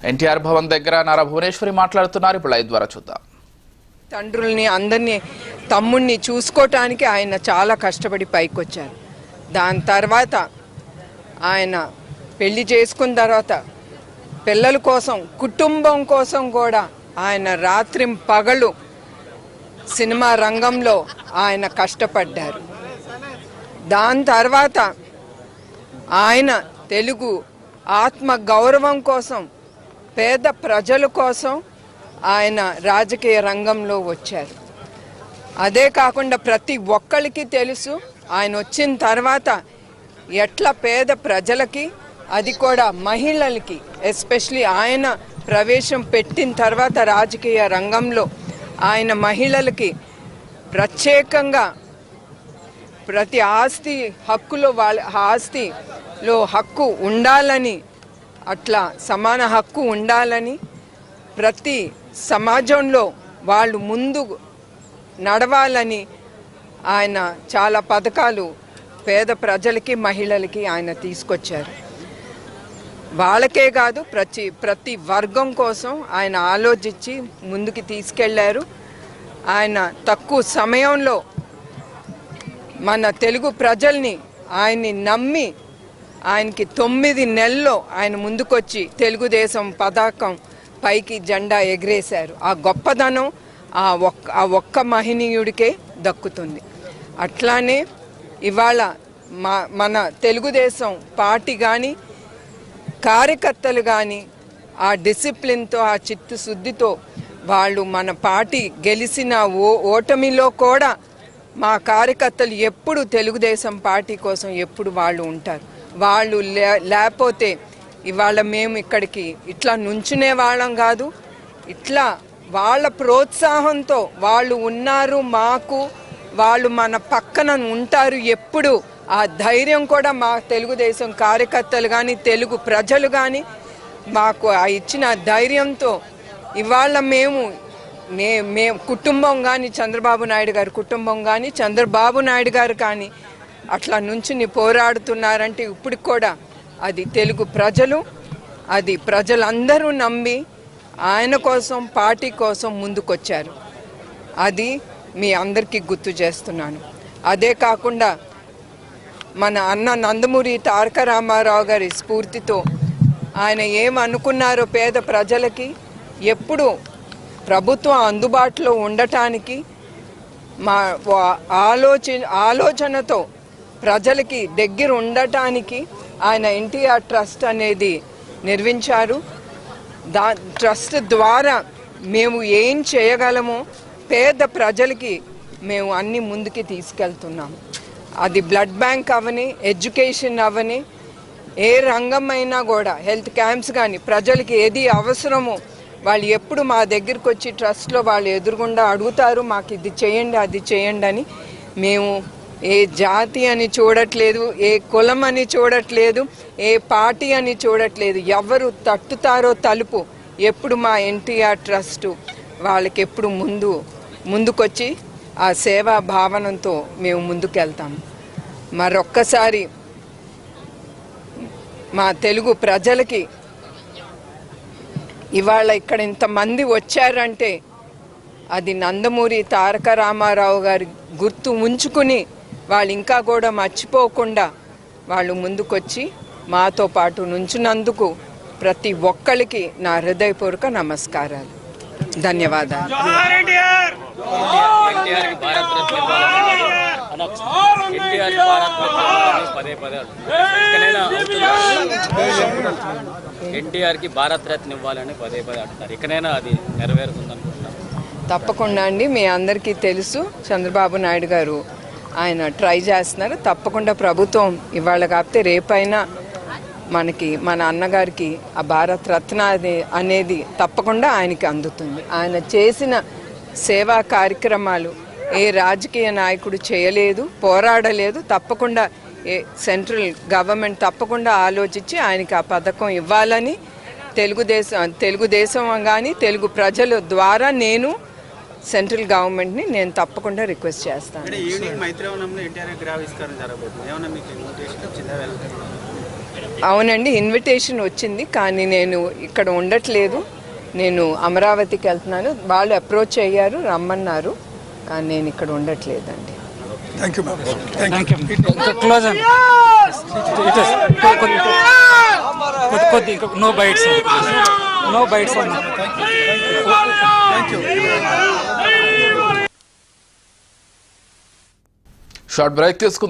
ఎన్టీఆర్ భవన్ దగ్గర నారా భువనేశ్వరి మాట్లాడుతున్నారు. ఇప్పుడు లైవ్ ద్వారా చూద్దాం. తండ్రుల్ని అందరినీ తమ్ముడిని చూసుకోవటానికి ఆయన చాలా కష్టపడి పైకి వచ్చారు. దాని తర్వాత ఆయన పెళ్లి చేసుకున్న తర్వాత పిల్లల కోసం కుటుంబం కోసం కూడా ఆయన రాత్రి పగలు సినిమా రంగంలో ఆయన కష్టపడ్డారు. దాని తర్వాత ఆయన తెలుగు ఆత్మ గౌరవం కోసం పేద ప్రజల కోసం ఆయన రాజకీయ రంగంలో వచ్చారు. అదే కాకుండా ప్రతి ఒక్కరికి తెలుసు ఆయన వచ్చిన తర్వాత ఎట్లా పేద ప్రజలకి అది కూడా మహిళలకి ఎస్పెషలీ ఆయన ప్రవేశం పెట్టిన తర్వాత రాజకీయ రంగంలో ఆయన మహిళలకి ప్రత్యేకంగా ప్రతి ఆస్తి హక్కులో వాళ్ళ ఆస్తిలో హక్కు ఉండాలని అట్లా సమాన హక్కు ఉండాలని ప్రతి సమాజంలో వాళ్ళు ముందు నడవాలని ఆయన చాలా పథకాలు పేద ప్రజలకి మహిళలకి ఆయన తీసుకొచ్చారు. వాళ్ళకే కాదు ప్రతి వర్గం కోసం ఆయన ఆలోచించి ముందుకు తీసుకెళ్లారు. ఆయన తక్కువ సమయంలో మన తెలుగు ప్రజల్ని ఆయన్ని నమ్మి ఆయనకి 9 నెలల్లో ఆయన ముందుకొచ్చి తెలుగుదేశం పతాకం పైకి జెండా ఎగరేశారు. ఆ గొప్పదనం ఆ ఒక్క మహనీయుడికే దక్కుతుంది. అట్లానే ఇవాళ మన తెలుగుదేశం పార్టీ కానీ కార్యకర్తలు కానీ ఆ డిసిప్లిన్తో ఆ చిత్తశుద్ధితో వాళ్ళు మన పార్టీ గెలిచిన ఓటమిలో కూడా మా కార్యకర్తలు ఎప్పుడు తెలుగుదేశం పార్టీ కోసం ఎప్పుడు వాళ్ళు ఉంటారు. వాళ్ళు లేకపోతే ఇవాళ మేము ఇక్కడికి ఇట్లా నుంచునే వాళ్ళం కాదు. ఇట్లా వాళ్ళ ప్రోత్సాహంతో వాళ్ళు ఉన్నారు, మాకు వాళ్ళు మన పక్కన ఉంటారు ఎప్పుడు. ఆ ధైర్యం కూడా మా తెలుగుదేశం కార్యకర్తలు కానీ తెలుగు ప్రజలు కానీ మాకు ఆ ఇచ్చిన ధైర్యంతో ఇవాళ మేము కుటుంబం కానీ చంద్రబాబు నాయుడు గారి కుటుంబం కానీ చంద్రబాబు నాయుడు గారు కానీ అట్లా నుంచుని పోరాడుతున్నారంటే ఇప్పటికి కూడా అది తెలుగు ప్రజలు, అది ప్రజలందరూ నమ్మి ఆయన కోసం పార్టీ కోసం ముందుకొచ్చారు. అది మీ అందరికీ గుర్తు చేస్తున్నాను. అదే కాకుండా మన అన్న నందమూరి తారక రామారావు గారి స్ఫూర్తితో ఆయన ఏమనుకున్నారో పేద ప్రజలకి ఎప్పుడు ప్రభుత్వం అందుబాటులో ఉండటానికి మా ఆలోచనతో ప్రజలకి దగ్గర ఉండటానికి ఆయన ఎన్టీఆర్ ట్రస్ట్ అనేది నిర్మించారు. ట్రస్ట్ ద్వారా మేము ఏం చేయగలమో పేద ప్రజలకి మేము అన్ని ముందుకి తీసుకెళ్తున్నాము. అది బ్లడ్ బ్యాంక్ అవని, ఎడ్యుకేషన్ అవని, ఏ రంగం అయినా కూడా హెల్త్ క్యాంప్స్ కానీ ప్రజలకి ఏది అవసరమో వాళ్ళు ఎప్పుడు మా దగ్గరికి వచ్చి ట్రస్ట్లో వాళ్ళు ఎదురుగుండా అడుగుతారు, మాకు ఇది చేయండి అది చేయండి అని. మేము ఏ జాతి అని చూడట్లేదు, ఏ కులం అని చూడట్లేదు, ఏ పార్టీ అని చూడట్లేదు. ఎవరు తట్టుతారో తలుపు ఎప్పుడు మా ఎన్టీఆర్ ట్రస్ట్ వాళ్ళకి ఎప్పుడు ముందుకొచ్చి ఆ సేవా భావనతో మేము ముందుకెళ్తాము. మరొక్కసారి మా తెలుగు ప్రజలకి ఇవాళ ఇక్కడ ఇంతమంది వచ్చారంటే అది నందమూరి తారక రామారావు గారి గుర్తు ఉంచుకుని వాళ్ళు ఇంకా కూడా మర్చిపోకుండా వాళ్ళు ముందుకొచ్చి మాతో పాటు నుంచున్నందుకు ప్రతి ఒక్కరికి నా హృదయపూర్వక నమస్కారాలు, ధన్యవాదాలు. ఎన్టీఆర్కి భారత్ రత్న ఇవ్వాలని పదే అంటున్నారు. ఇకనైనా అది నెరవేరుతుందనుకుంటున్నారు? తప్పకుండా అండి. మీ అందరికీ తెలుసు చంద్రబాబు నాయుడు గారు ఆయన ట్రై చేస్తున్నారు. తప్పకుండా ప్రభుత్వం ఇవాళ కాకపోతే రేపైనా మనకి మన అన్నగారికి ఆ భారత్ రత్న అనేది తప్పకుండా ఆయనకి అందుతుంది. ఆయన చేసిన సేవా కార్యక్రమాలు ఏ రాజకీయ నాయకుడు చేయలేదు, పోరాడలేదు. తప్పకుండా సెంట్రల్ గవర్నమెంట్ తప్పకుండా ఆలోచించి ఆయనకి ఆ పథకం ఇవ్వాలని తెలుగుదేశం కానీ తెలుగు ప్రజల ద్వారా నేను సెంట్రల్ గవర్నమెంట్ని నేను తప్పకుండా రిక్వెస్ట్ చేస్తాను. అవునండి, ఇన్విటేషన్ వచ్చింది, కానీ నేను ఇక్కడ ఉండట్లేదు. నేను అమరావతికి వెళ్తున్నాను. వాళ్ళు అప్రోచ్ అయ్యారు, రమ్మన్నారు, కానీ నేను ఇక్కడ ఉండట్లేదండి. Thank you ma'am. Thank you. Close అండి. కొద్ది నో బైట్స్, నో బైట్స్ అండి. షార్ట్ బ్రేక్ తీసుకుందాం.